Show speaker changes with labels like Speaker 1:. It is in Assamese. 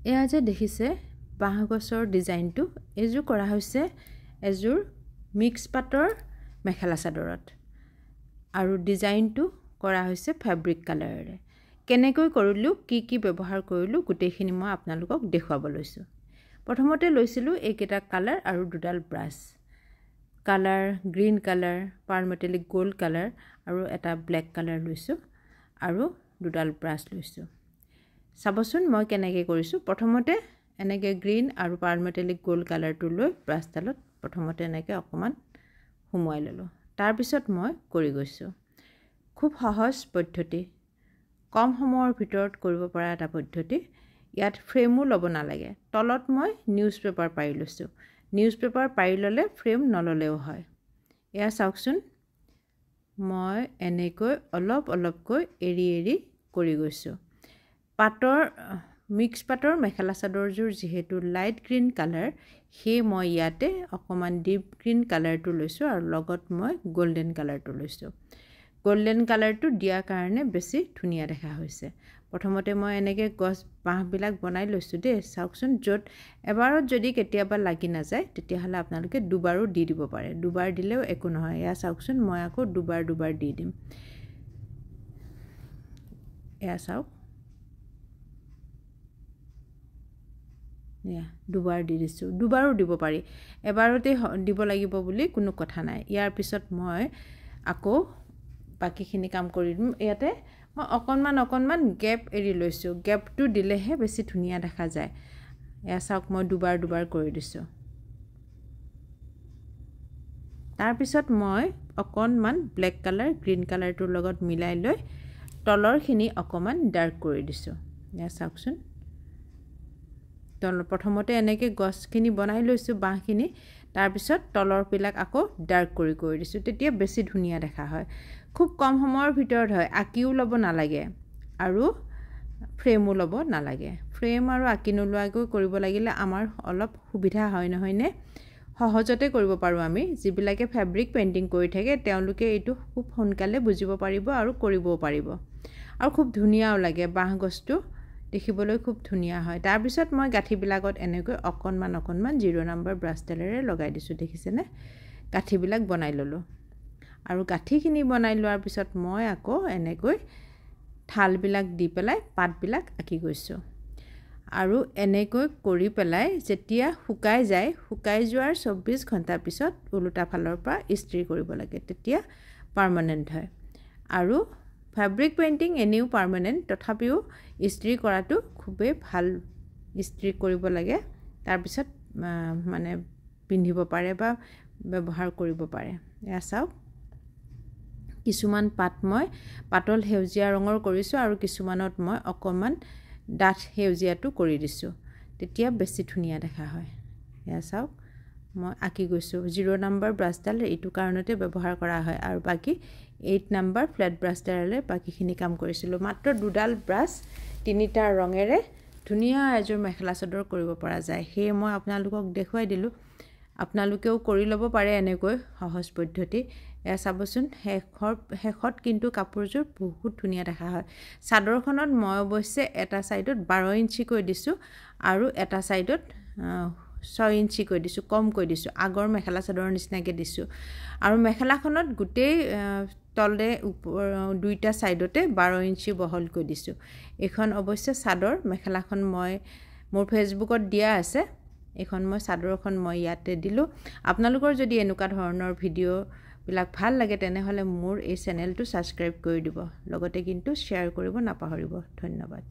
Speaker 1: এয়া যে দেখিছে বাঁহ গছৰ ডিজাইনটো এযোৰ কৰা হৈছে এযোৰ মিক্স পাটৰ মেখেলা চাদৰত আৰু ডিজাইনটো কৰা হৈছে ফেব্ৰিক কালাৰেৰে কেনেকৈ কৰিলো কি ব্যৱহাৰ কৰিলো গোটেইখিনি মই আপোনালোকক দেখুৱাব লৈছো প্ৰথমতে লৈছিলো এইকেইটা কালাৰ আৰু দুডাল brush colour green colour pearl metallic gold colour আৰু এটা ব্ল্যাক কালাৰ লৈছো আৰু দুডাল ব্ৰাছ লৈছো চাবচোন মই কেনেকৈ কৰিছো প্ৰথমতে এনেকৈ গ্ৰীন আৰু পাৰমেটালিক গোল্ড কালাৰটো লৈ ব্ৰাছডালত প্ৰথমতে এনেকৈ অকমান হুমুৱাই ললো তাৰ পিছত মই কৰি গৈছো খুব সহজ পদ্ধতি কম সময়ৰ ভিতৰত কৰিব পৰা এটা পদ্ধতি ইয়াত ফ্ৰেমও ল'ব নালাগে তলত মই নিউজ পেপাৰ পাৰি লৈছো নিউজ পেপাৰ পাৰি ললে ফ্ৰেম নললেও হয় এয়া চাওকচোন মই এনেকৈ অলপকৈ এৰি কৰি গৈছো পাটৰ মিক্স পাটৰ মেখেলা চাদৰযোৰ যেহেতু লাইট গ্ৰীন কালাৰ হে মই ইয়াতে অকমান ডিপ গ্ৰীন কালাৰটো লৈছো আৰু লগত মই গোল্ডেন কালাৰটো লৈছো গোল্ডেন কালাৰটো দিয়া কাৰণে বেছি ধুনিয়া দেখা হৈছে প্ৰথমতে মই এনেকৈ গছ বাঁহ বিলাক বনাই লৈছো দে চাওকচোন যত এবাৰত যদি কেতিয়াবা লাগি না যায় তেতিয়া হলে আপোনালোকে দুবাৰো দি দিব পাৰে দুবাৰ দিলেও একো নহয় এয়া চাওকচোন মই আকৌ দুবাৰ দি দিম এয়া চাওক ইয়া দুবাৰ দি দিছো দুবাৰো দিব পাৰি এবাৰতে দিব লাগিব বুলি কোনো কথা নাই ইয়াৰ পিছত মই আকৌ বাকিখিনি কাম কৰি দিম ইয়াতে মই অকনমান গ্যাপ এৰি লৈছো গ্যাপটো দিলেহে বেছি ধুনিয়া দেখা যায় এয়া চাওক মই দুবাৰ কৰি দিছো তাৰ পিছত মই অকনমান ব্ল্যাক কালাৰ গ্ৰীন কালাৰটোৰ লগত মিলাই লৈ তলৰখিনি অকমান ডাৰ্ক কৰি দিছো এয়া চাওকচোন তলৰ প্ৰথমতে এনেকৈ গছখিনি বনাই লৈছো বাঁহখিনি তাৰ পিছত তলৰ পিলাক আকৌ ডাৰ্ক কৰি দিছো তেতিয়া বেছি ধুনিয়া দেখা হয় খুব কম সময়ৰ ভিতৰত হয় আকিও ল'ব নালাগে আৰু ফ্ৰেমও ল'ব নালাগে ফ্ৰেম আৰু আকি নলোৱাকৈ কৰিব লাগিলে আমাৰ অলপ সুবিধা হয় নহয়নে সহজতে কৰিব পাৰো আমি যিবিলাকে ফেব্ৰিক পেইন্টিং কৰি থাকে তেওঁলোকে এইটো খুব সোনকালে বুজিব পাৰিব আৰু কৰিবও পাৰিব আৰু খুব ধুনিয়াও লাগে বাঁহ গছটো দেখিবলৈ খুব ধুনিয়া হয় তাৰ পিছত মই গাঠি বিলাকত এনেকৈ অকনমান 0 নম্বৰ ব্ৰাছডালেৰে লগাই দিছো দেখিছেনে গাঠি বিলাক বনাই ললো আৰু গাঠিখিনি বনাই লোৱাৰ পিছত মই আকৌ এনেকৈ ঠাল বিলাক দি পেলাই পাত বিলাক আকি গৈছো আৰু এনেকৈ কৰি পেলাই যেতিয়া শুকাই যায় শুকাই যোৱাৰ 24 ঘণ্টা পিছত উলুটা ফালৰ পৰা ইস্ত্ৰি কৰিব লাগে তেতিয়া পাৰ্মানেন্ট হয় আৰু ফেব্ৰিক পেইন্টিং এনেও পাৰ্মানেন্ট তথাপিও ইস্ত্ৰি কৰাটো খুবেই ভাল ইস্ত্ৰি কৰিব লাগে তাৰ পিছত মানে পিন্ধিব পাৰে বা ব্যৱহাৰ কৰিব পাৰে এয়া চাওক কিছুমান পাত মই পাতল হেউজিয়া ৰঙৰ কৰিছো আৰু কিছুমানত মই অকমান ডাঠ হেউজিয়াটো কৰি দিছো তেতিয়া বেছি ধুনিয়া দেখা হয় এয়া চাওক মই আকি গৈছো 0 নম্বৰ ব্ৰাছডাল এইটো কাৰণতে ব্যৱহাৰ কৰা হয় আৰু বাকি 8 নম্বৰ ফ্ল্যাট ব্ৰাছডালেৰে বাকিখিনি কাম কৰিছিলো মাত্ৰ দুডাল ব্ৰাছ তিনিটা ৰঙেৰে ধুনিয়া এযোৰ মেখেলা চাদৰ কৰিব পৰা যায় হে মই আপোনালোকক দেখুৱাই দিলো আপোনালোকেও কৰি ল'ব পাৰে এনেকৈ সহজ পদ্ধতি এয়া চাবচোন হেখত কিন্তু কাপোৰযোৰ বহুত ধুনিয়া দেখা হয় চাদৰখনত মই অৱশ্যে এটা সাইডত 12 ইঞ্চি কৈ দিছো আৰু এটা সাইডত 6 ইঞ্চি কৈ দিছো কম কৈ দিছো আগৰ মেখেলা চাদৰৰ নিচিনাকে দিছো আৰু মেখেলাখনত গুটেই তলৰে দুইটা সাইডতে 12 ইঞ্চি বহল কৈ দিছো এখন অৱশ্যে চাদৰ মেখেলাখন মই মোৰ ফেসবুকত দিয়া আছে এখন মই চাদৰখন মই ইয়াতে দিলো আপোনালোকৰ যদি এনেকুৱা ধৰণৰ ভিডিও বিলাক ভাল লাগে তেনেহলে মোৰ এই চেনেলটো সাবস্ক্ৰাইব কৰি দিব লগতে কিন্তু শেয়াৰ কৰিব নাপাহৰিব ধন্যবাদ